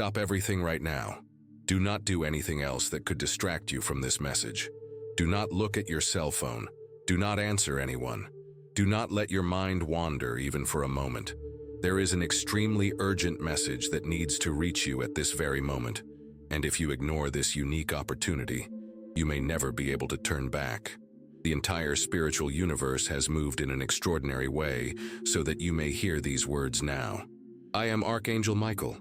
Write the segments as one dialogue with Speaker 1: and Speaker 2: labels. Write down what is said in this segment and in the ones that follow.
Speaker 1: Stop everything right now. Do not do anything else that could distract you from this message. Do not look at your cell phone. Do not answer anyone. Do not let your mind wander even for a moment. There is an extremely urgent message that needs to reach you at this very moment, and if you ignore this unique opportunity, you may never be able to turn back. The entire spiritual universe has moved in an extraordinary way so that you may hear these words now. I am Archangel Michael,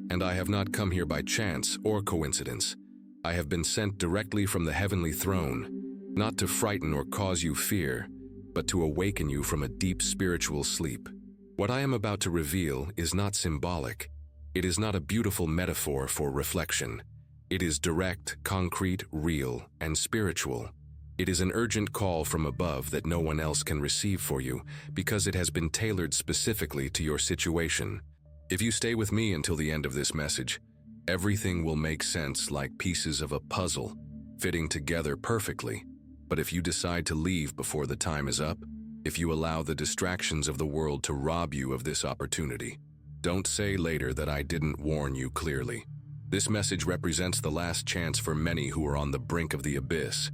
Speaker 1: and I have not come here by chance or coincidence. I have been sent directly from the heavenly throne, not to frighten or cause you fear, but to awaken you from a deep spiritual sleep. What I am about to reveal is not symbolic. It is not a beautiful metaphor for reflection. It is direct, concrete, real, and spiritual. It is an urgent call from above that no one else can receive for you because it has been tailored specifically to your situation. If you stay with me until the end of this message, everything will make sense like pieces of a puzzle, fitting together perfectly. But if you decide to leave before the time is up, if you allow the distractions of the world to rob you of this opportunity, don't say later that I didn't warn you clearly. This message represents the last chance for many who are on the brink of the abyss,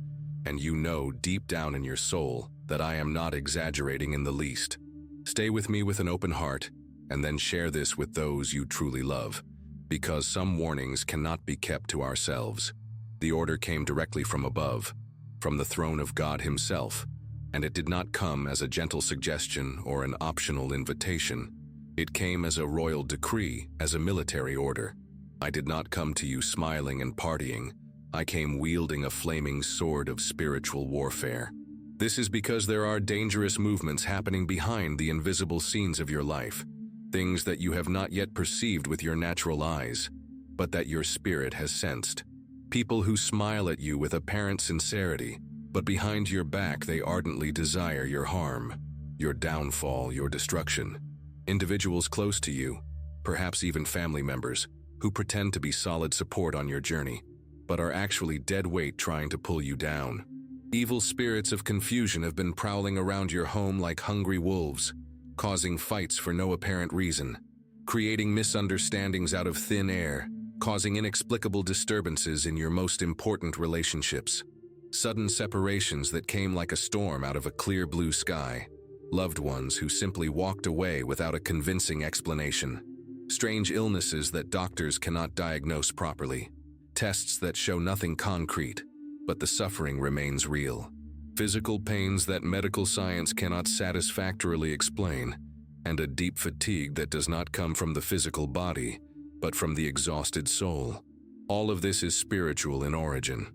Speaker 1: and you know deep down in your soul that I am not exaggerating in the least. Stay with me with an open heart, and then share this with those you truly love, because some warnings cannot be kept to ourselves. The order came directly from above, from the throne of God Himself, and it did not come as a gentle suggestion or an optional invitation. It came as a royal decree, as a military order. I did not come to you smiling and partying. I came wielding a flaming sword of spiritual warfare. This is because there are dangerous movements happening behind the invisible scenes of your life, things that you have not yet perceived with your natural eyes, but that your spirit has sensed. People who smile at you with apparent sincerity, but behind your back they ardently desire your harm, your downfall, your destruction. Individuals close to you, perhaps even family members, who pretend to be solid support on your journey, but are actually dead weight trying to pull you down. Evil spirits of confusion have been prowling around your home like hungry wolves, causing fights for no apparent reason, creating misunderstandings out of thin air, causing inexplicable disturbances in your most important relationships. Sudden separations that came like a storm out of a clear blue sky. Loved ones who simply walked away without a convincing explanation. Strange illnesses that doctors cannot diagnose properly. Tests that show nothing concrete, but the suffering remains real. Physical pains that medical science cannot satisfactorily explain, and a deep fatigue that does not come from the physical body, but from the exhausted soul. All of this is spiritual in origin,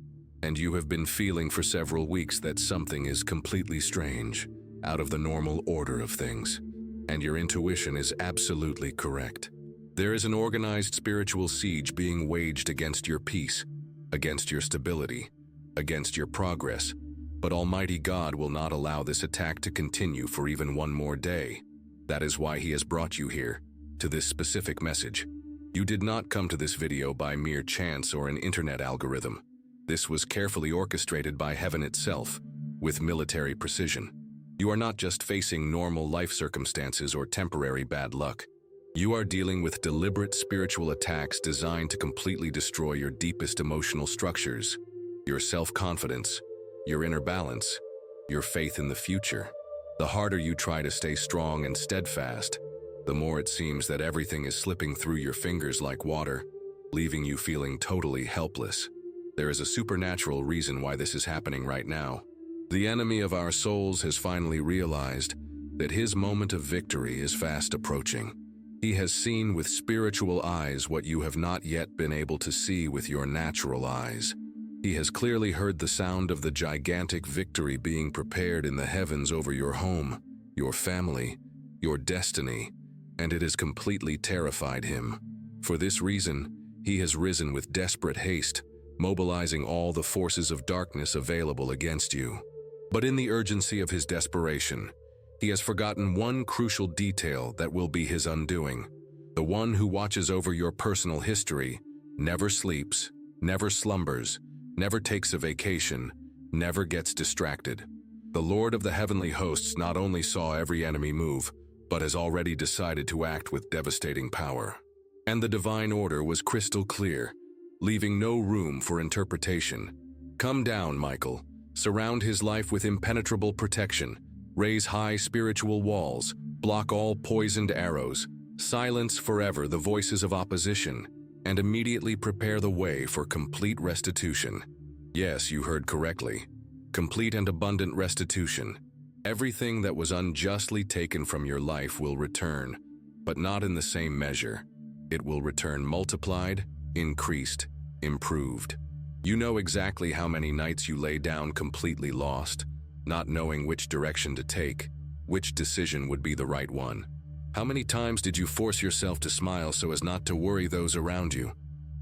Speaker 1: and you have been feeling for several weeks that something is completely strange, out of the normal order of things, and your intuition is absolutely correct. There is an organized spiritual siege being waged against your peace, against your stability, against your progress, but Almighty God will not allow this attack to continue for even one more day. That is why He has brought you here, to this specific message. You did not come to this video by mere chance or an internet algorithm. This was carefully orchestrated by heaven itself, with military precision. You are not just facing normal life circumstances or temporary bad luck. You are dealing with deliberate spiritual attacks designed to completely destroy your deepest emotional structures, your self-confidence, your inner balance, your faith in the future. The harder you try to stay strong and steadfast, the more it seems that everything is slipping through your fingers like water, leaving you feeling totally helpless. There is a supernatural reason why this is happening right now. The enemy of our souls has finally realized that his moment of victory is fast approaching. He has seen with spiritual eyes what you have not yet been able to see with your natural eyes. He has clearly heard the sound of the gigantic victory being prepared in the heavens over your home, your family, your destiny, and it has completely terrified him. For this reason, he has risen with desperate haste, mobilizing all the forces of darkness available against you. But in the urgency of his desperation, he has forgotten one crucial detail that will be his undoing. The one who watches over your personal history never sleeps, never slumbers, never takes a vacation, never gets distracted. The Lord of the heavenly hosts not only saw every enemy move, but has already decided to act with devastating power. And the divine order was crystal clear, leaving no room for interpretation. Come down, Michael. Surround his life with impenetrable protection. Raise high spiritual walls. Block all poisoned arrows. Silence forever the voices of opposition. And immediately prepare the way for complete restitution. Yes, you heard correctly. Complete and abundant restitution. Everything that was unjustly taken from your life will return, but not in the same measure. It will return multiplied, increased, improved. You know exactly how many nights you lay down completely lost, not knowing which direction to take, which decision would be the right one. How many times did you force yourself to smile so as not to worry those around you,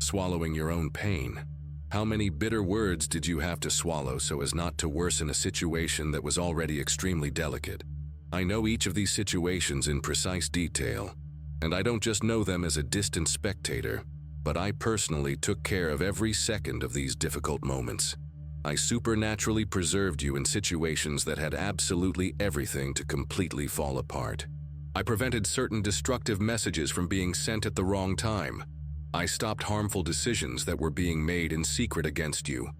Speaker 1: swallowing your own pain? How many bitter words did you have to swallow so as not to worsen a situation that was already extremely delicate? I know each of these situations in precise detail, and I don't just know them as a distant spectator, but I personally took care of every second of these difficult moments. I supernaturally preserved you in situations that had absolutely everything to completely fall apart. I prevented certain destructive messages from being sent at the wrong time. I stopped harmful decisions that were being made in secret against you.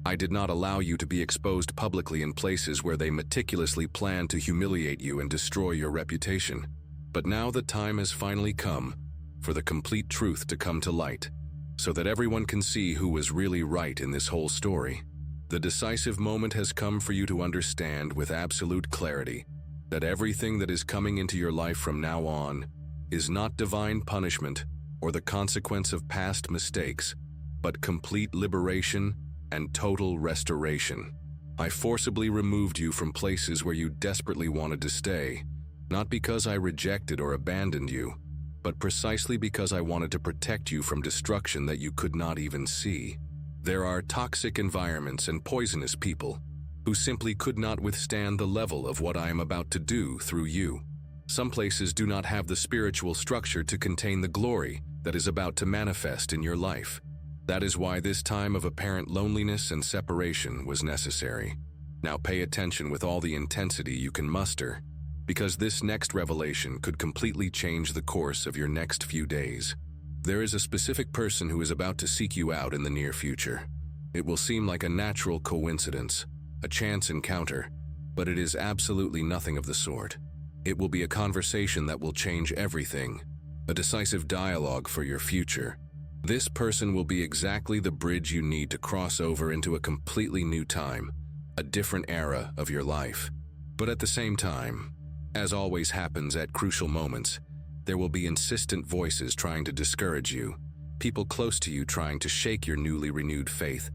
Speaker 1: I did not allow you to be exposed publicly in places where they meticulously planned to humiliate you and destroy your reputation. But now the time has finally come for the complete truth to come to light, so that everyone can see who was really right in this whole story. The decisive moment has come for you to understand with absolute clarity that everything that is coming into your life from now on is not divine punishment or the consequence of past mistakes, but complete liberation and total restoration. I forcibly removed you from places where you desperately wanted to stay, not because I rejected or abandoned you, but precisely because I wanted to protect you from destruction that you could not even see. There are toxic environments and poisonous people who simply could not withstand the level of what I am about to do through you. Some places do not have the spiritual structure to contain the glory that is about to manifest in your life. That is why this time of apparent loneliness and separation was necessary. Now pay attention with all the intensity you can muster, because this next revelation could completely change the course of your next few days. There is a specific person who is about to seek you out in the near future. It will seem like a natural coincidence, a chance encounter, but it is absolutely nothing of the sort. It will be a conversation that will change everything, a decisive dialogue for your future. This person will be exactly the bridge you need to cross over into a completely new time, a different era of your life. But at the same time, as always happens at crucial moments, there will be insistent voices trying to discourage you, people close to you trying to shake your newly renewed faith,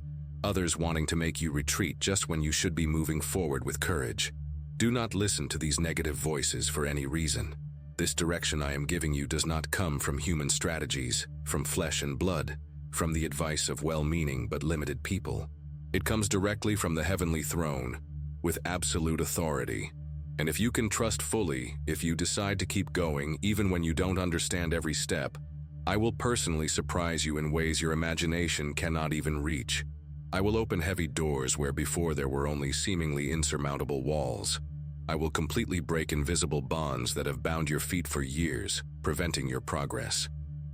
Speaker 1: others wanting to make you retreat just when you should be moving forward with courage. Do not listen to these negative voices for any reason. This direction I am giving you does not come from human strategies, from flesh and blood, from the advice of well-meaning but limited people. It comes directly from the heavenly throne, with absolute authority. And if you can trust fully, if you decide to keep going even when you don't understand every step, I will personally surprise you in ways your imagination cannot even reach. I will open heavy doors where before there were only seemingly insurmountable walls. I will completely break invisible bonds that have bound your feet for years, preventing your progress.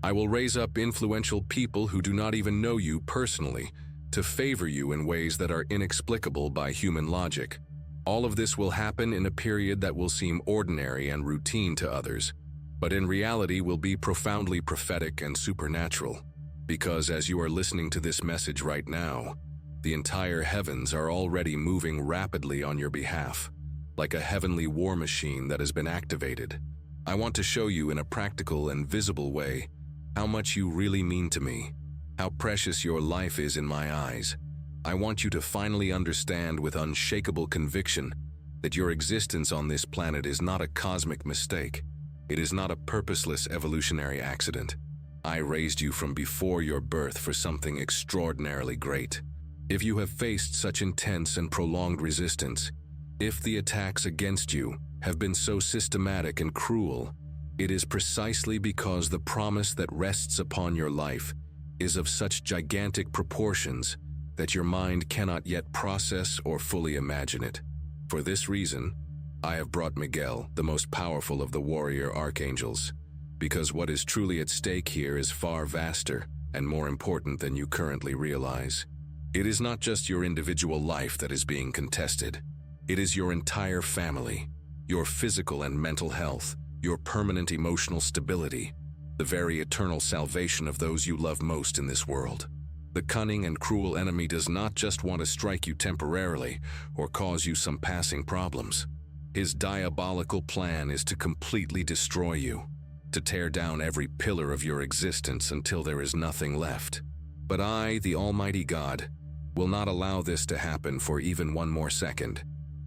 Speaker 1: I will raise up influential people who do not even know you personally to favor you in ways that are inexplicable by human logic. All of this will happen in a period that will seem ordinary and routine to others, but in reality will be profoundly prophetic and supernatural. Because as you are listening to this message right now, the entire heavens are already moving rapidly on your behalf, like a heavenly war machine that has been activated. I want to show you in a practical and visible way how much you really mean to me, how precious your life is in my eyes. I want you to finally understand with unshakable conviction that your existence on this planet is not a cosmic mistake. It is not a purposeless evolutionary accident. I raised you from before your birth for something extraordinarily great. If you have faced such intense and prolonged resistance, if the attacks against you have been so systematic and cruel, it is precisely because the promise that rests upon your life is of such gigantic proportions that your mind cannot yet process or fully imagine it. For this reason, I have brought Miguel, the most powerful of the warrior archangels, because what is truly at stake here is far vaster and more important than you currently realize. It is not just your individual life that is being contested. It is your entire family, your physical and mental health, your permanent emotional stability, the very eternal salvation of those you love most in this world. The cunning and cruel enemy does not just want to strike you temporarily or cause you some passing problems. His diabolical plan is to completely destroy you, to tear down every pillar of your existence until there is nothing left. But I, the Almighty God, will not allow this to happen for even one more second.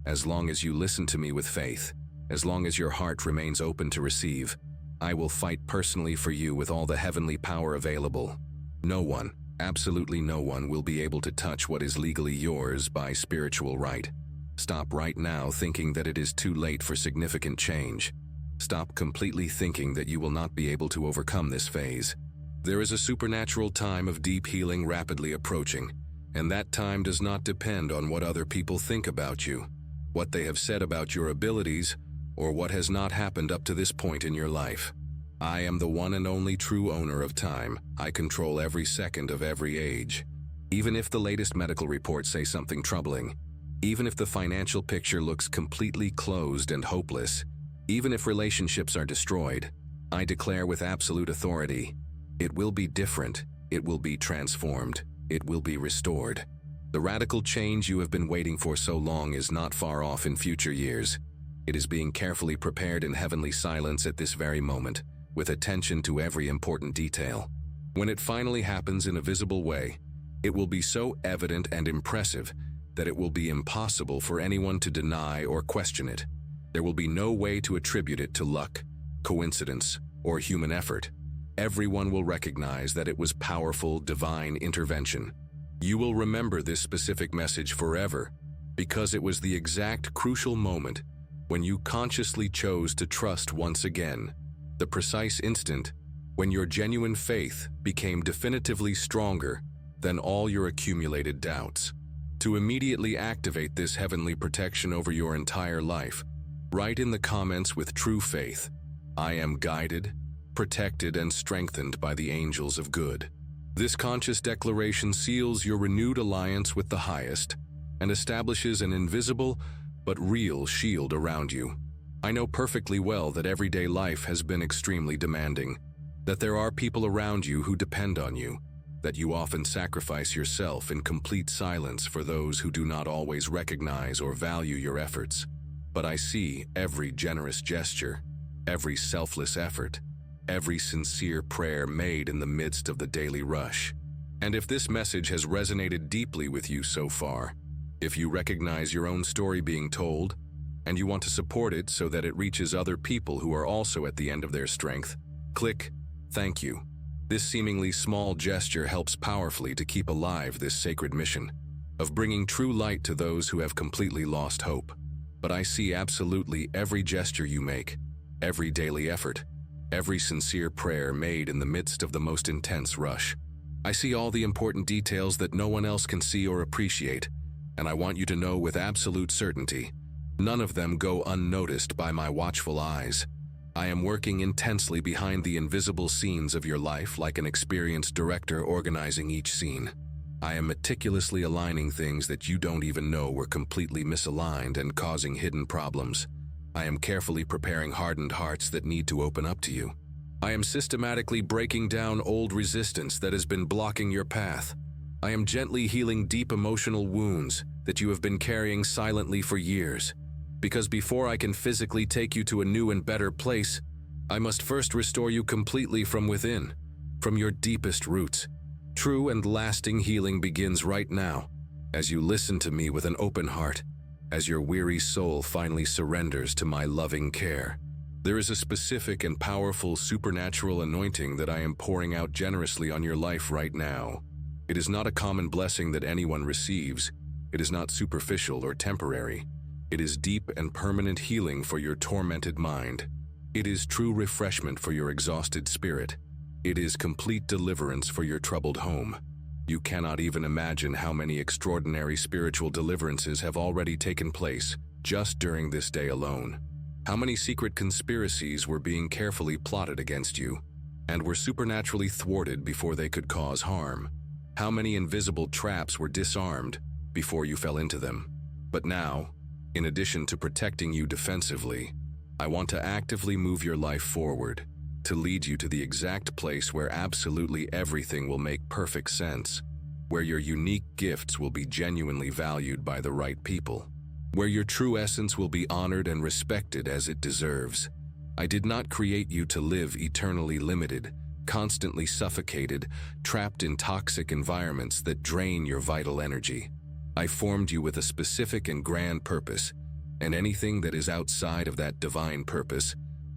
Speaker 1: As long as you listen to me with faith, as long as your heart remains open to receive, I will fight personally for you with all the heavenly power available. No one, absolutely no one, will be able to touch what is legally yours by spiritual right. Stop right now thinking that it is too late for significant change. Stop completely thinking that you will not be able to overcome this phase. There is a supernatural time of deep healing rapidly approaching, and that time does not depend on what other people think about you, what they have said about your abilities, or what has not happened up to this point in your life. I am the one and only true owner of time. I control every second of every age. Even if the latest medical reports say something troubling, even if the financial picture looks completely closed and hopeless, even if relationships are destroyed, I declare with absolute authority, it will be different, it will be transformed, it will be restored. The radical change you have been waiting for so long is not far off in future years. It is being carefully prepared in heavenly silence at this very moment, with attention to every important detail. When it finally happens in a visible way, it will be so evident and impressive that it will be impossible for anyone to deny or question it. There will be no way to attribute it to luck, coincidence, or human effort. Everyone will recognize that it was powerful, divine intervention. You will remember this specific message forever, because it was the exact crucial moment when you consciously chose to trust once again, the precise instant when your genuine faith became definitively stronger than all your accumulated doubts. To immediately activate this heavenly protection over your entire life, write in the comments with true faith, I am guided, protected, and strengthened by the angels of good. This conscious declaration seals your renewed alliance with the highest and establishes an invisible but real shield around you. I know perfectly well that everyday life has been extremely demanding, that there are people around you who depend on you, that you often sacrifice yourself in complete silence for those who do not always recognize or value your efforts. But I see every generous gesture, every selfless effort, every sincere prayer made in the midst of the daily rush. And if this message has resonated deeply with you so far, if you recognize your own story being told, and you want to support it so that it reaches other people who are also at the end of their strength, click Thank You. This seemingly small gesture helps powerfully to keep alive this sacred mission of bringing true light to those who have completely lost hope. But I see absolutely every gesture you make, every daily effort, every sincere prayer made in the midst of the most intense rush. I see all the important details that no one else can see or appreciate, and I want you to know with absolute certainty, none of them go unnoticed by my watchful eyes. I am working intensely behind the invisible scenes of your life like an experienced director organizing each scene. I am meticulously aligning things that you don't even know were completely misaligned and causing hidden problems. I am carefully preparing hardened hearts that need to open up to you. I am systematically breaking down old resistance that has been blocking your path. I am gently healing deep emotional wounds that you have been carrying silently for years. Because before I can physically take you to a new and better place, I must first restore you completely from within, from your deepest roots. True and lasting healing begins right now, as you listen to me with an open heart, as your weary soul finally surrenders to my loving care. There is a specific and powerful supernatural anointing that I am pouring out generously on your life right now. It is not a common blessing that anyone receives. It is not superficial or temporary. It is deep and permanent healing for your tormented mind. It is true refreshment for your exhausted spirit. It is complete deliverance for your troubled home. You cannot even imagine how many extraordinary spiritual deliverances have already taken place just during this day alone. How many secret conspiracies were being carefully plotted against you and were supernaturally thwarted before they could cause harm? How many invisible traps were disarmed before you fell into them? But now, in addition to protecting you defensively, I want to actively move your life forward, to lead you to the exact place where absolutely everything will make perfect sense, where your unique gifts will be genuinely valued by the right people, where your true essence will be honored and respected as it deserves. I did not create you to live eternally limited, constantly suffocated, trapped in toxic environments that drain your vital energy. I formed you with a specific and grand purpose, and anything that is outside of that divine purpose,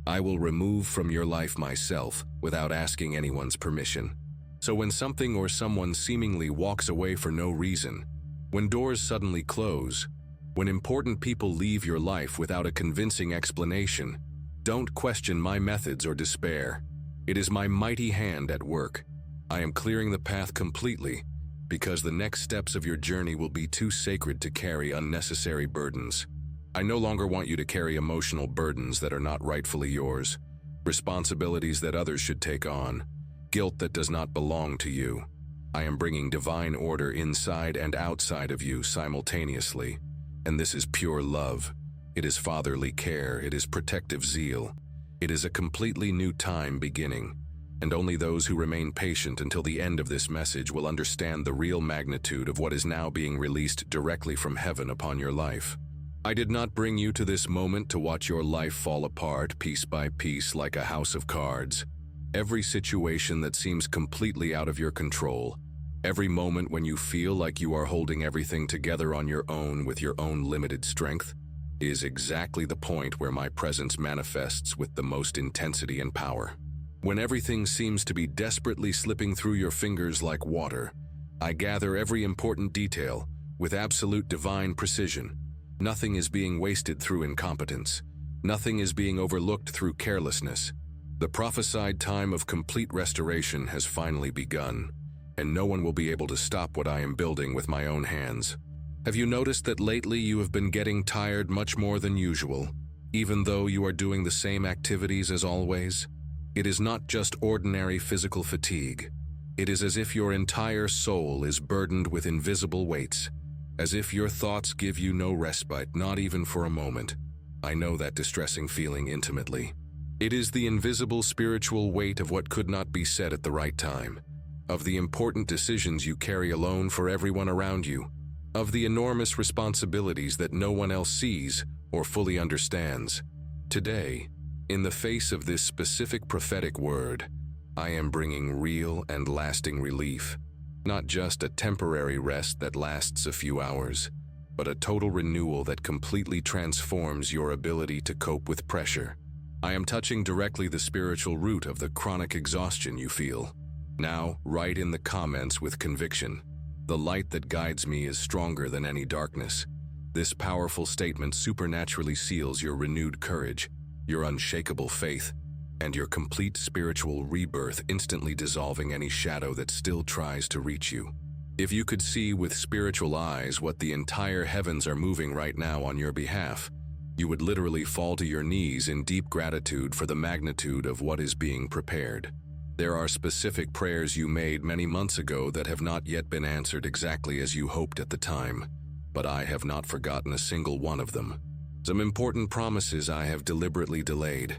Speaker 1: I will remove from your life myself without asking anyone's permission. So when something or someone seemingly walks away for no reason, when doors suddenly close, when important people leave your life without a convincing explanation, don't question my methods or despair. It is my mighty hand at work. I am clearing the path completely, because the next steps of your journey will be too sacred to carry unnecessary burdens. I no longer want you to carry emotional burdens that are not rightfully yours, responsibilities that others should take on, guilt that does not belong to you. I am bringing divine order inside and outside of you simultaneously, and this is pure love. It is fatherly care, it is protective zeal. It is a completely new time beginning, and only those who remain patient until the end of this message will understand the real magnitude of what is now being released directly from heaven upon your life. I did not bring you to this moment to watch your life fall apart piece by piece like a house of cards. Every situation that seems completely out of your control, every moment when you feel like you are holding everything together on your own with your own limited strength, is exactly the point where my presence manifests with the most intensity and power. When everything seems to be desperately slipping through your fingers like water, I gather every important detail with absolute divine precision. Nothing is being wasted through incompetence. Nothing is being overlooked through carelessness. The prophesied time of complete restoration has finally begun, and no one will be able to stop what I am building with my own hands. Have you noticed that lately you have been getting tired much more than usual, even though you are doing the same activities as always? It is not just ordinary physical fatigue. It is as if your entire soul is burdened with invisible weights, as if your thoughts give you no respite, not even for a moment. I know that distressing feeling intimately. It is the invisible spiritual weight of what could not be said at the right time, of the important decisions you carry alone for everyone around you, of the enormous responsibilities that no one else sees or fully understands. Today, in the face of this specific prophetic word, I am bringing real and lasting relief. Not just a temporary rest that lasts a few hours, but a total renewal that completely transforms your ability to cope with pressure. I am touching directly the spiritual root of the chronic exhaustion you feel. Now, write in the comments with conviction. The light that guides me is stronger than any darkness. This powerful statement supernaturally seals your renewed courage, your unshakable faith, and your complete spiritual rebirth, instantly dissolving any shadow that still tries to reach you. If you could see with spiritual eyes what the entire heavens are moving right now on your behalf, you would literally fall to your knees in deep gratitude for the magnitude of what is being prepared. There are specific prayers you made many months ago that have not yet been answered exactly as you hoped at the time, but I have not forgotten a single one of them. Some important promises I have deliberately delayed,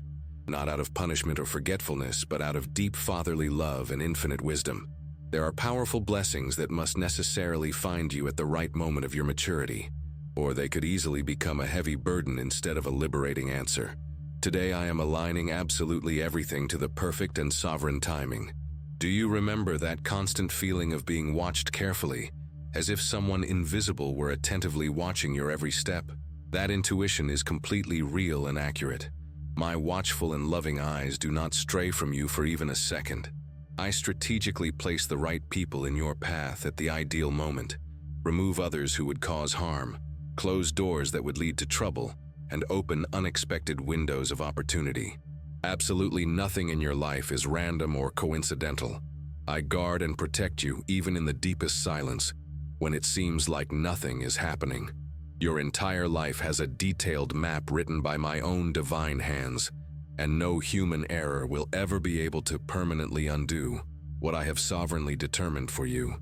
Speaker 1: not out of punishment or forgetfulness, but out of deep fatherly love and infinite wisdom. There are powerful blessings that must necessarily find you at the right moment of your maturity, or they could easily become a heavy burden instead of a liberating answer. Today I am aligning absolutely everything to the perfect and sovereign timing. Do you remember that constant feeling of being watched carefully, as if someone invisible were attentively watching your every step? That intuition is completely real and accurate. My watchful and loving eyes do not stray from you for even a second. I strategically place the right people in your path at the ideal moment, remove others who would cause harm, close doors that would lead to trouble, and open unexpected windows of opportunity. Absolutely nothing in your life is random or coincidental. I guard and protect you even in the deepest silence, when it seems like nothing is happening. Your entire life has a detailed map written by my own divine hands, and no human error will ever be able to permanently undo what I have sovereignly determined for you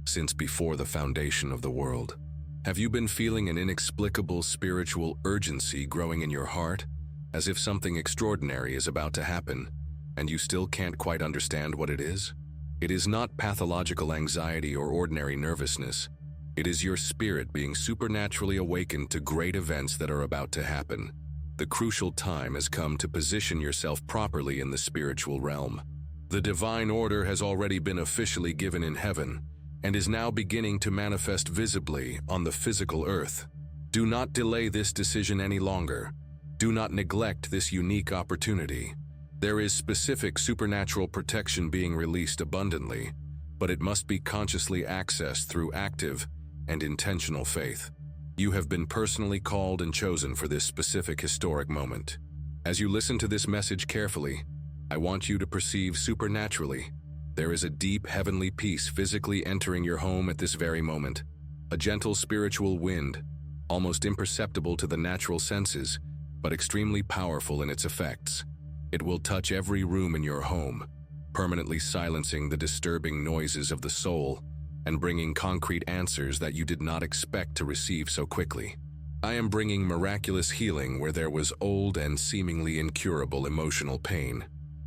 Speaker 1: since before the foundation of the world. Have you been feeling an inexplicable spiritual urgency growing in your heart, as if something extraordinary is about to happen, and you still can't quite understand what it is? It is not pathological anxiety or ordinary nervousness. It is your spirit being supernaturally awakened to great events that are about to happen. The crucial time has come to position yourself properly in the spiritual realm. The divine order has already been officially given in heaven and is now beginning to manifest visibly on the physical earth. Do not delay this decision any longer. Do not neglect this unique opportunity. There is specific supernatural protection being released abundantly, but it must be consciously accessed through active and intentional faith. You have been personally called and chosen for this specific historic moment. As you listen to this message carefully, I want you to perceive supernaturally. There is a deep heavenly peace physically entering your home at this very moment. A gentle spiritual wind, almost imperceptible to the natural senses, but extremely powerful in its effects. It will touch every room in your home, permanently silencing the disturbing noises of the soul and bringing concrete answers that you did not expect to receive so quickly. I am bringing miraculous healing where there was old and seemingly incurable emotional pain.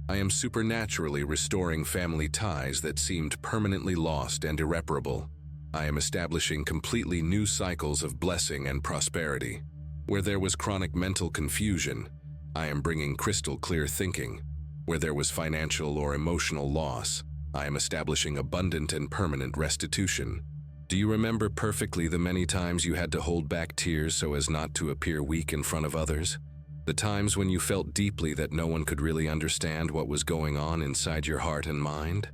Speaker 1: I am supernaturally restoring family ties that seemed permanently lost and irreparable. I am establishing completely new cycles of blessing and prosperity. Where there was chronic mental confusion, I am bringing crystal clear thinking. Where there was financial or emotional loss, I am establishing abundant and permanent restitution. Do you remember perfectly the many times you had to hold back tears so as not to appear weak in front of others? The times when you felt deeply that no one could really understand what was going on inside your heart and mind?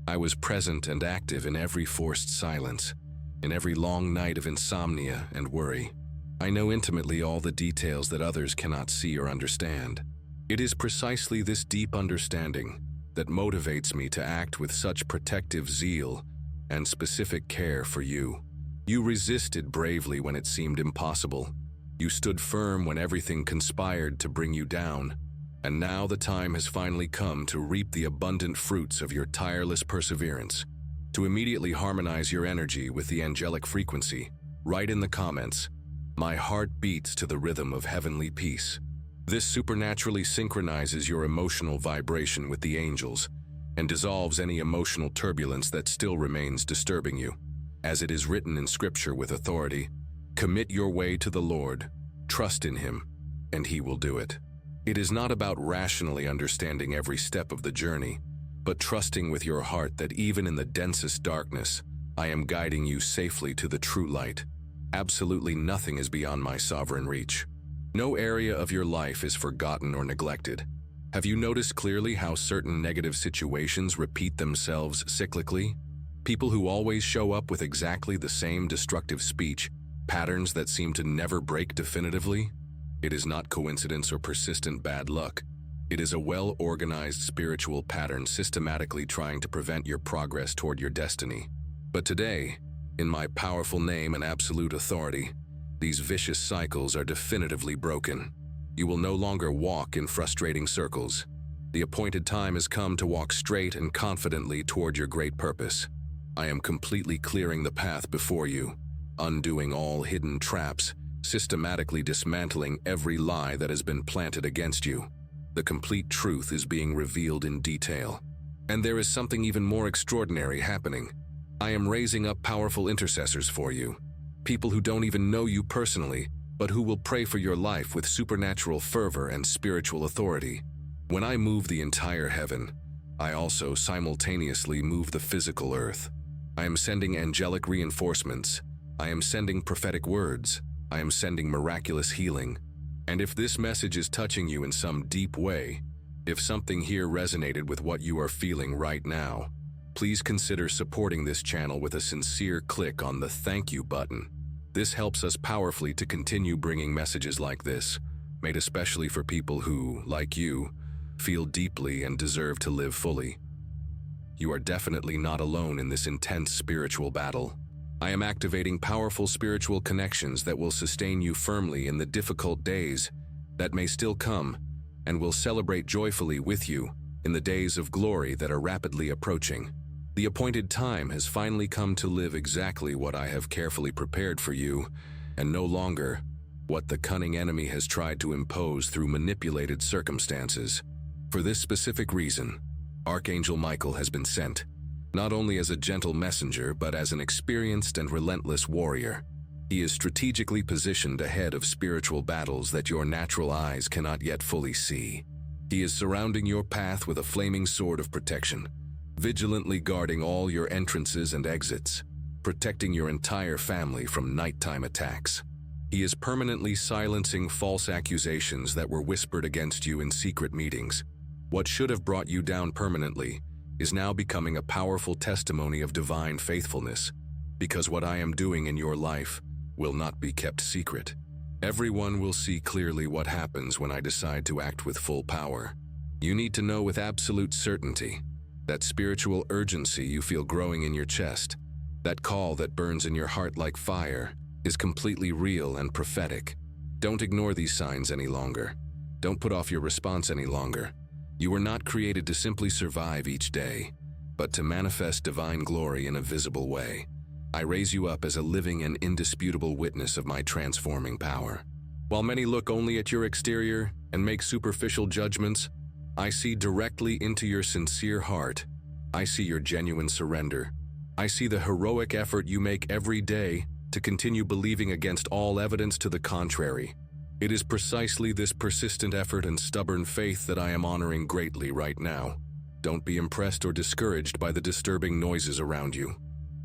Speaker 1: I was present and active in every forced silence, in every long night of insomnia and worry. I know intimately all the details that others cannot see or understand. It is precisely this deep understanding that motivates me to act with such protective zeal and specific care for you. You resisted bravely when it seemed impossible. You stood firm when everything conspired to bring you down, and now the time has finally come to reap the abundant fruits of your tireless perseverance. To immediately harmonize your energy with the angelic frequency, write in the comments, "My heart beats to the rhythm of heavenly peace." This supernaturally synchronizes your emotional vibration with the angels and dissolves any emotional turbulence that still remains disturbing you. As it is written in Scripture with authority, "Commit your way to the Lord, trust in Him, and He will do it." It is not about rationally understanding every step of the journey, but trusting with your heart that even in the densest darkness, I am guiding you safely to the true light. Absolutely nothing is beyond my sovereign reach. No area of your life is forgotten or neglected. Have you noticed clearly how certain negative situations repeat themselves cyclically? People who always show up with exactly the same destructive speech, patterns that seem to never break definitively? It is not coincidence or persistent bad luck. It is a well-organized spiritual pattern systematically trying to prevent your progress toward your destiny. But today, in my powerful name and absolute authority, these vicious cycles are definitively broken. You will no longer walk in frustrating circles. The appointed time has come to walk straight and confidently toward your great purpose. I am completely clearing the path before you, undoing all hidden traps, systematically dismantling every lie that has been planted against you. The complete truth is being revealed in detail. And there is something even more extraordinary happening. I am raising up powerful intercessors for you, people who don't even know you personally, but who will pray for your life with supernatural fervor and spiritual authority. When I move the entire heaven, I also simultaneously move the physical earth. I am sending angelic reinforcements. I am sending prophetic words. I am sending miraculous healing. And if this message is touching you in some deep way, if something here resonated with what you are feeling right now, please consider supporting this channel with a sincere click on the thank you button. This helps us powerfully to continue bringing messages like this, made especially for people who, like you, feel deeply and deserve to live fully. You are definitely not alone in this intense spiritual battle. I am activating powerful spiritual connections that will sustain you firmly in the difficult days that may still come, and will celebrate joyfully with you in the days of glory that are rapidly approaching. The appointed time has finally come to live exactly what I have carefully prepared for you, and no longer what the cunning enemy has tried to impose through manipulated circumstances. For this specific reason, Archangel Michael has been sent, not only as a gentle messenger but as an experienced and relentless warrior. He is strategically positioned ahead of spiritual battles that your natural eyes cannot yet fully see. He is surrounding your path with a flaming sword of protection, vigilantly guarding all your entrances and exits, protecting your entire family from nighttime attacks. He is permanently silencing false accusations that were whispered against you in secret meetings. What should have brought you down permanently is now becoming a powerful testimony of divine faithfulness, because what I am doing in your life will not be kept secret. Everyone will see clearly what happens when I decide to act with full power. You need to know with absolute certainty that spiritual urgency you feel growing in your chest, that call that burns in your heart like fire, is completely real and prophetic. Don't ignore these signs any longer. Don't put off your response any longer. You were not created to simply survive each day, but to manifest divine glory in a visible way. I raise you up as a living and indisputable witness of my transforming power. While many look only at your exterior and make superficial judgments, I see directly into your sincere heart. I see your genuine surrender. I see the heroic effort you make every day to continue believing against all evidence to the contrary. It is precisely this persistent effort and stubborn faith that I am honoring greatly right now. Don't be impressed or discouraged by the disturbing noises around you.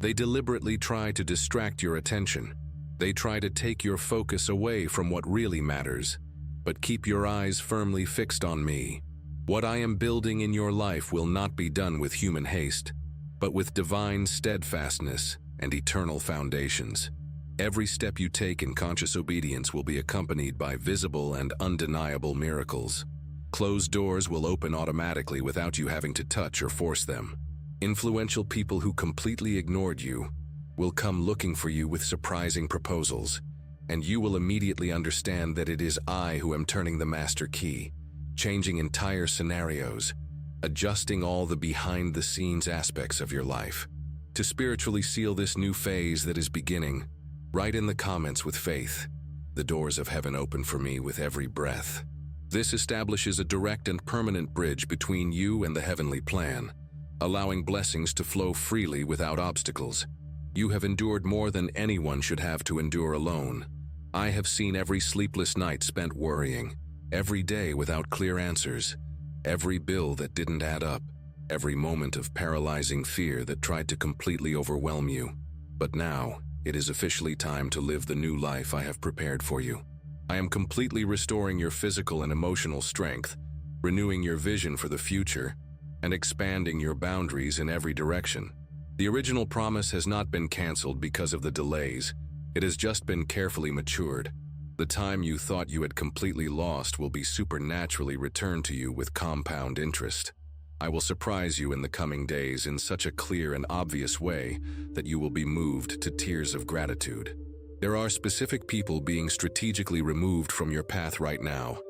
Speaker 1: They deliberately try to distract your attention. They try to take your focus away from what really matters. But keep your eyes firmly fixed on me. What I am building in your life will not be done with human haste, but with divine steadfastness and eternal foundations. Every step you take in conscious obedience will be accompanied by visible and undeniable miracles. Closed doors will open automatically without you having to touch or force them. Influential people who completely ignored you will come looking for you with surprising proposals, and you will immediately understand that it is I who am turning the master key, changing entire scenarios, adjusting all the behind-the-scenes aspects of your life. To spiritually seal this new phase that is beginning, write in the comments with faith, "The doors of heaven open for me with every breath." This establishes a direct and permanent bridge between you and the heavenly plan, allowing blessings to flow freely without obstacles. You have endured more than anyone should have to endure alone. I have seen every sleepless night spent worrying, every day without clear answers, every bill that didn't add up, every moment of paralyzing fear that tried to completely overwhelm you. But now, it is officially time to live the new life I have prepared for you. I am completely restoring your physical and emotional strength, renewing your vision for the future, and expanding your boundaries in every direction. The original promise has not been canceled because of the delays. It has just been carefully matured. The time you thought you had completely lost will be supernaturally returned to you with compound interest. I will surprise you in the coming days in such a clear and obvious way that you will be moved to tears of gratitude. There are specific people being strategically removed from your path right now,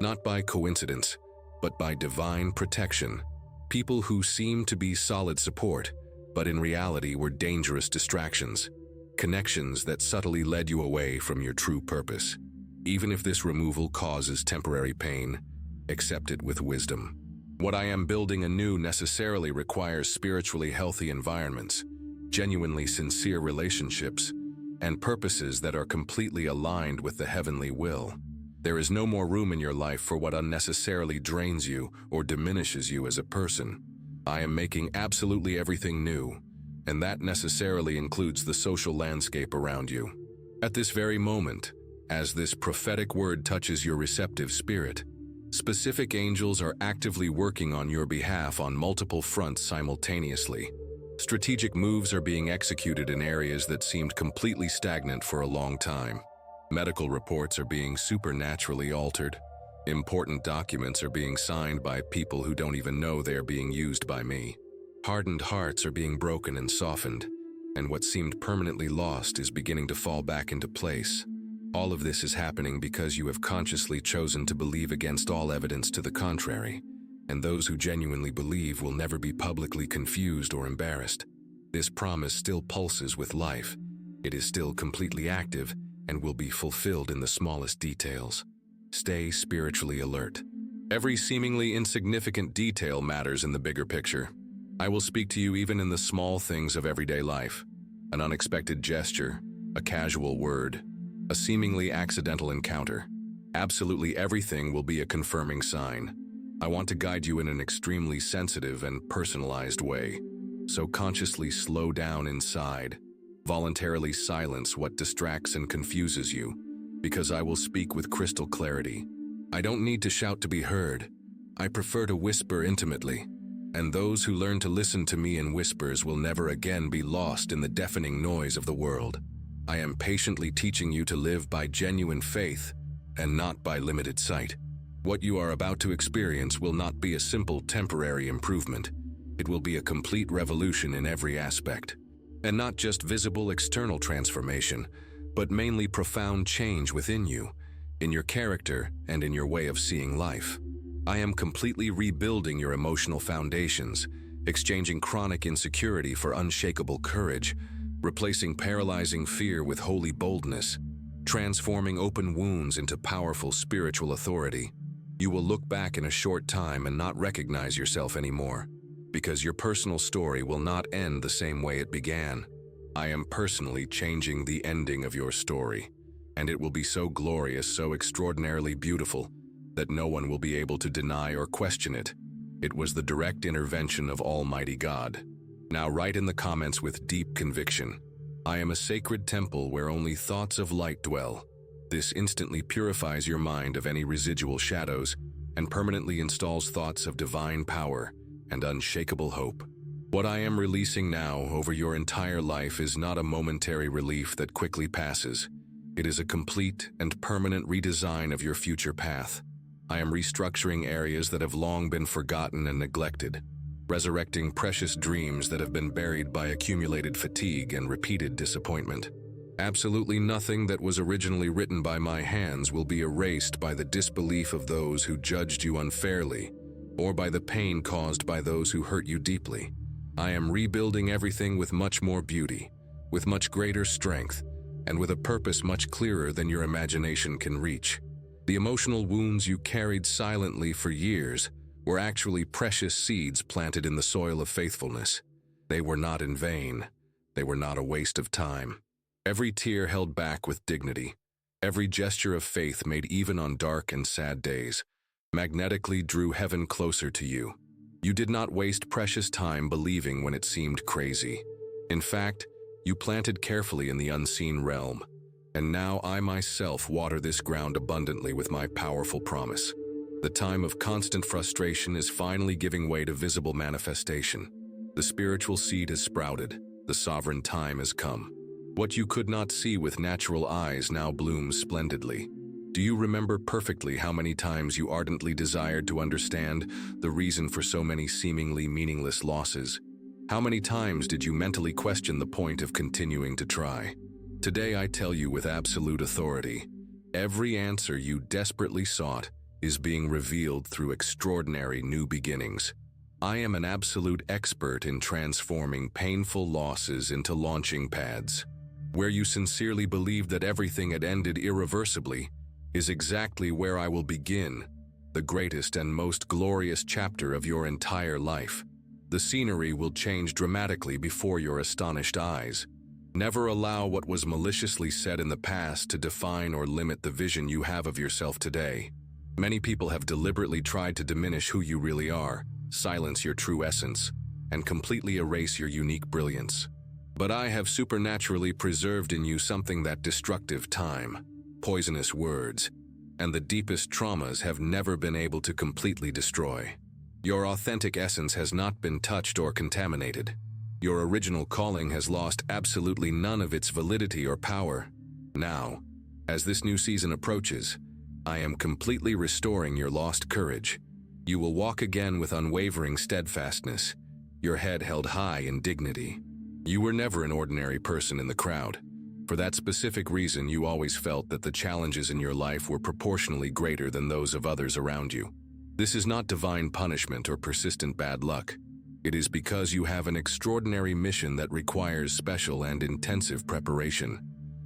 Speaker 1: not by coincidence, but by divine protection. People who seem to be solid support, but in reality were dangerous distractions. Connections that subtly led you away from your true purpose. Even if this removal causes temporary pain, accept it with wisdom. What I am building anew necessarily requires spiritually healthy environments, genuinely sincere relationships, and purposes that are completely aligned with the heavenly will. There is no more room in your life for what unnecessarily drains you or diminishes you as a person. I am making absolutely everything new, and that necessarily includes the social landscape around you. At this very moment, as this prophetic word touches your receptive spirit, specific angels are actively working on your behalf on multiple fronts simultaneously. Strategic moves are being executed in areas that seemed completely stagnant for a long time. Medical reports are being supernaturally altered. Important documents are being signed by people who don't even know they are being used by me. Hardened hearts are being broken and softened. and what seemed permanently lost is beginning to fall back into place. All of this is happening because you have consciously chosen to believe against all evidence to the contrary, and those who genuinely believe will never be publicly confused or embarrassed. This promise still pulses with life. It is still completely active and will be fulfilled in the smallest details. Stay spiritually alert. Every seemingly insignificant detail matters in the bigger picture. I will speak to you even in the small things of everyday life. An unexpected gesture, a casual word, a seemingly accidental encounter. Absolutely everything will be a confirming sign. I want to guide you in an extremely sensitive and personalized way. So consciously slow down inside. Voluntarily silence what distracts and confuses you, because I will speak with crystal clarity. I don't need to shout to be heard. I prefer to whisper intimately. And those who learn to listen to me in whispers will never again be lost in the deafening noise of the world. I am patiently teaching you to live by genuine faith and not by limited sight. What you are about to experience will not be a simple temporary improvement. It will be a complete revolution in every aspect. And not just visible external transformation, but mainly profound change within you, in your character and in your way of seeing life. I am completely rebuilding your emotional foundations, exchanging chronic insecurity for unshakable courage, replacing paralyzing fear with holy boldness, transforming open wounds into powerful spiritual authority. You will look back in a short time and not recognize yourself anymore, because your personal story will not end the same way it began. I am personally changing the ending of your story, and it will be so glorious, so extraordinarily beautiful, that no one will be able to deny or question it. It was the direct intervention of Almighty God. Now write in the comments with deep conviction, I am a sacred temple where only thoughts of light dwell. This instantly purifies your mind of any residual shadows and permanently installs thoughts of divine power and unshakable hope. What I am releasing now over your entire life is not a momentary relief that quickly passes. It is a complete and permanent redesign of your future path. I am restructuring areas that have long been forgotten and neglected, resurrecting precious dreams that have been buried by accumulated fatigue and repeated disappointment. Absolutely nothing that was originally written by my hands will be erased by the disbelief of those who judged you unfairly, or by the pain caused by those who hurt you deeply. I am rebuilding everything with much more beauty, with much greater strength, and with a purpose much clearer than your imagination can reach. The emotional wounds you carried silently for years were actually precious seeds planted in the soil of faithfulness. They were not in vain. They were not a waste of time. Every tear held back with dignity, every gesture of faith made even on dark and sad days, magnetically drew heaven closer to you. You did not waste precious time believing when it seemed crazy. In fact, you planted carefully in the unseen realm, and now I myself water this ground abundantly with my powerful promise. The time of constant frustration is finally giving way to visible manifestation. The spiritual seed has sprouted. The sovereign time has come. What you could not see with natural eyes now blooms splendidly. Do you remember perfectly how many times you ardently desired to understand the reason for so many seemingly meaningless losses? How many times did you mentally question the point of continuing to try? Today I tell you with absolute authority, every answer you desperately sought is being revealed through extraordinary new beginnings. I am an absolute expert in transforming painful losses into launching pads. Where you sincerely believed that everything had ended irreversibly is exactly where I will begin, the greatest and most glorious chapter of your entire life. The scenery will change dramatically before your astonished eyes. Never allow what was maliciously said in the past to define or limit the vision you have of yourself today. Many people have deliberately tried to diminish who you really are, silence your true essence, and completely erase your unique brilliance. But I have supernaturally preserved in you something that destructive time, poisonous words, and the deepest traumas have never been able to completely destroy. Your authentic essence has not been touched or contaminated. Your original calling has lost absolutely none of its validity or power. Now, as this new season approaches, I am completely restoring your lost courage. You will walk again with unwavering steadfastness, your head held high in dignity. You were never an ordinary person in the crowd. For that specific reason, you always felt that the challenges in your life were proportionally greater than those of others around you. This is not divine punishment or persistent bad luck. It is because you have an extraordinary mission that requires special and intensive preparation.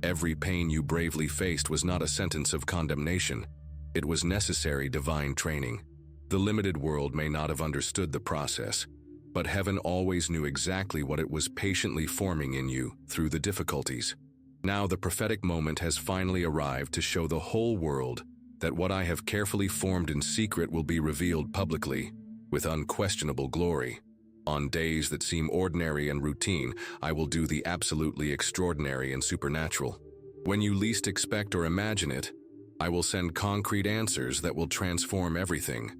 Speaker 1: Every pain you bravely faced was not a sentence of condemnation. It was necessary divine training. The limited world may not have understood the process, but heaven always knew exactly what it was patiently forming in you through the difficulties. Now the prophetic moment has finally arrived to show the whole world that what I have carefully formed in secret will be revealed publicly with unquestionable glory. On days that seem ordinary and routine, I will do the absolutely extraordinary and supernatural. When you least expect or imagine it, I will send concrete answers that will transform everything.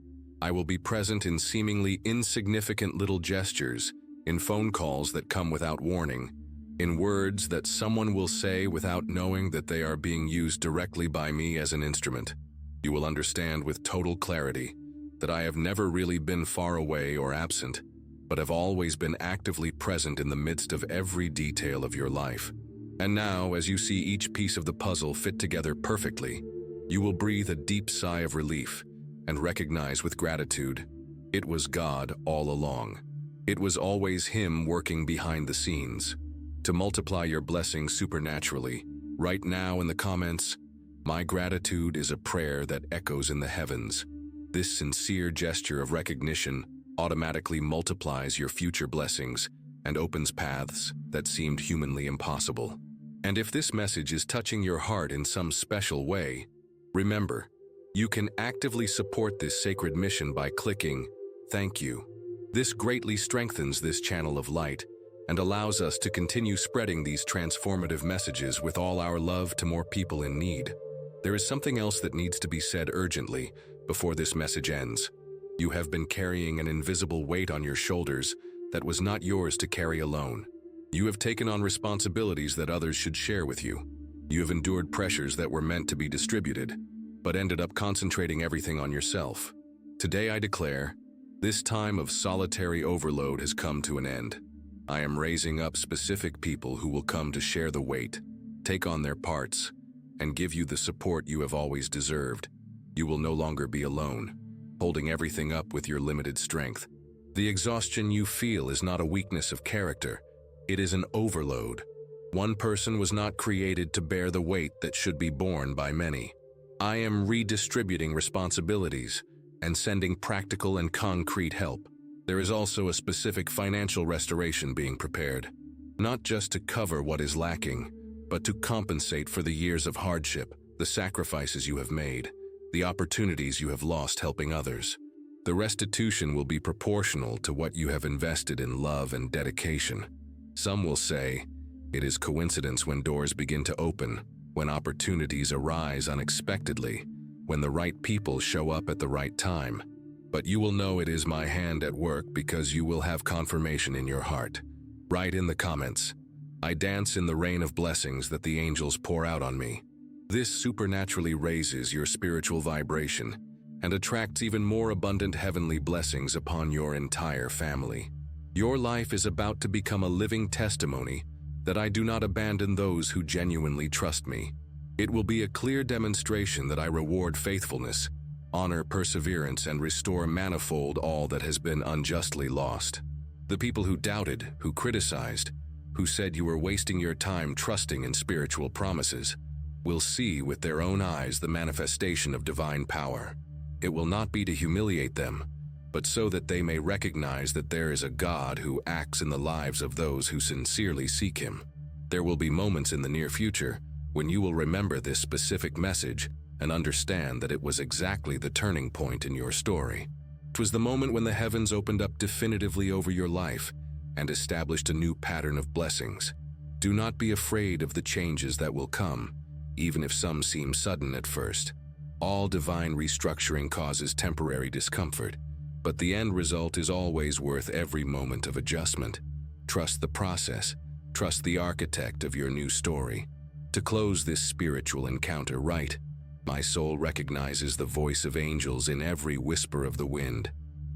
Speaker 1: I will be present in seemingly insignificant little gestures, in phone calls that come without warning, in words that someone will say without knowing that they are being used directly by me as an instrument. You will understand with total clarity that I have never really been far away or absent, but have always been actively present in the midst of every detail of your life. And now, as you see each piece of the puzzle fit together perfectly, you will breathe a deep sigh of relief and recognize with gratitude, it was God all along. It was always Him working behind the scenes. To multiply your blessings supernaturally, right now in the comments, my gratitude is a prayer that echoes in the heavens. This sincere gesture of recognition automatically multiplies your future blessings and opens paths that seemed humanly impossible. And if this message is touching your heart in some special way, remember, you can actively support this sacred mission by clicking "Thank you." This greatly strengthens this channel of light and allows us to continue spreading these transformative messages with all our love to more people in need. There is something else that needs to be said urgently before this message ends. You have been carrying an invisible weight on your shoulders that was not yours to carry alone. You have taken on responsibilities that others should share with you. You have endured pressures that were meant to be distributed, but ended up concentrating everything on yourself. Today I declare, this time of solitary overload has come to an end. I am raising up specific people who will come to share the weight, take on their parts, and give you the support you have always deserved. You will no longer be alone, holding everything up with your limited strength. The exhaustion you feel is not a weakness of character, it is an overload. One person was not created to bear the weight that should be borne by many. I am redistributing responsibilities and sending practical and concrete help. There is also a specific financial restoration being prepared, not just to cover what is lacking, but to compensate for the years of hardship, the sacrifices you have made, the opportunities you have lost helping others. The restitution will be proportional to what you have invested in love and dedication. Some will say, it is coincidence when doors begin to open, when opportunities arise unexpectedly, when the right people show up at the right time. But you will know it is my hand at work because you will have confirmation in your heart. Write in the comments, I dance in the rain of blessings that the angels pour out on me. This supernaturally raises your spiritual vibration and attracts even more abundant heavenly blessings upon your entire family. Your life is about to become a living testimony that I do not abandon those who genuinely trust me. It will be a clear demonstration that I reward faithfulness, honor perseverance, and restore manifold all that has been unjustly lost. The people who doubted, who criticized, who said you were wasting your time trusting in spiritual promises, will see with their own eyes the manifestation of divine power. It will not be to humiliate them, but so that they may recognize that there is a God who acts in the lives of those who sincerely seek Him. There will be moments in the near future when you will remember this specific message and understand that it was exactly the turning point in your story. It was the moment when the heavens opened up definitively over your life and established a new pattern of blessings. Do not be afraid of the changes that will come, even if some seem sudden at first. All divine restructuring causes temporary discomfort, but the end result is always worth every moment of adjustment. Trust the process. Trust the architect of your new story. To close this spiritual encounter right, my soul recognizes the voice of angels in every whisper of the wind.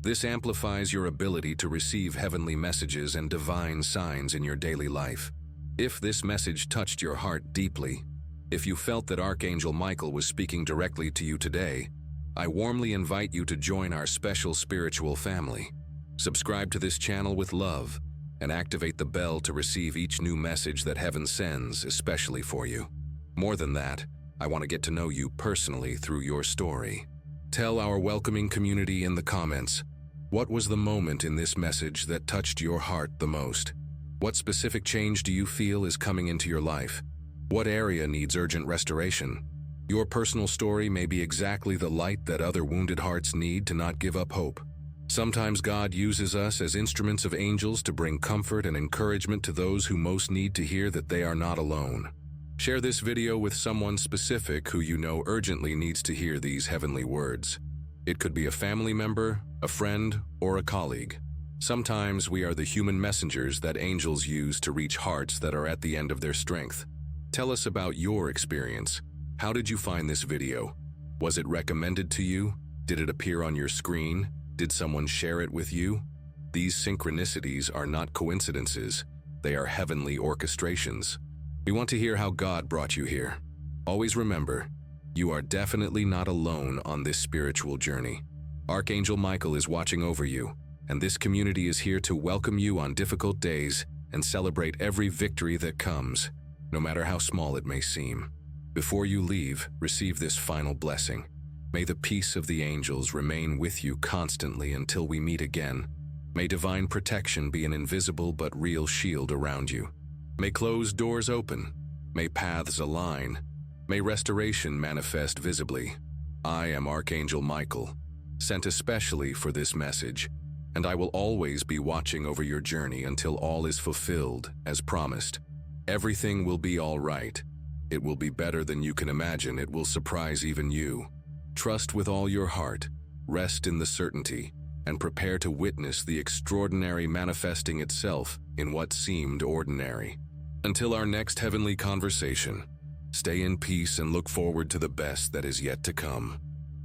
Speaker 1: This amplifies your ability to receive heavenly messages and divine signs in your daily life. If this message touched your heart deeply, if you felt that Archangel Michael was speaking directly to you today, I warmly invite you to join our special spiritual family. Subscribe to this channel with love and activate the bell to receive each new message that heaven sends especially for you. More than that, I want to get to know you personally through your story. Tell our welcoming community in the comments, what was the moment in this message that touched your heart the most? What specific change do you feel is coming into your life? What area needs urgent restoration? Your personal story may be exactly the light that other wounded hearts need to not give up hope. Sometimes God uses us as instruments of angels to bring comfort and encouragement to those who most need to hear that they are not alone. Share this video with someone specific who you know urgently needs to hear these heavenly words. It could be a family member, a friend, or a colleague. Sometimes we are the human messengers that angels use to reach hearts that are at the end of their strength. Tell us about your experience. How did you find this video? Was it recommended to you? Did it appear on your screen? Did someone share it with you? These synchronicities are not coincidences. They are heavenly orchestrations. We want to hear how God brought you here. Always remember, you are definitely not alone on this spiritual journey. Archangel Michael is watching over you, and this community is here to welcome you on difficult days and celebrate every victory that comes, no matter how small it may seem. Before you leave, receive this final blessing. May the peace of the angels remain with you constantly until we meet again. May divine protection be an invisible but real shield around you. May closed doors open. May paths align. May restoration manifest visibly. I am Archangel Michael, sent especially for this message, and I will always be watching over your journey until all is fulfilled as promised. Everything will be all right. It will be better than you can imagine. It will surprise even you. Trust with all your heart, rest in the certainty, and prepare to witness the extraordinary manifesting itself in what seemed ordinary. Until our next heavenly conversation, stay in peace and look forward to the best that is yet to come.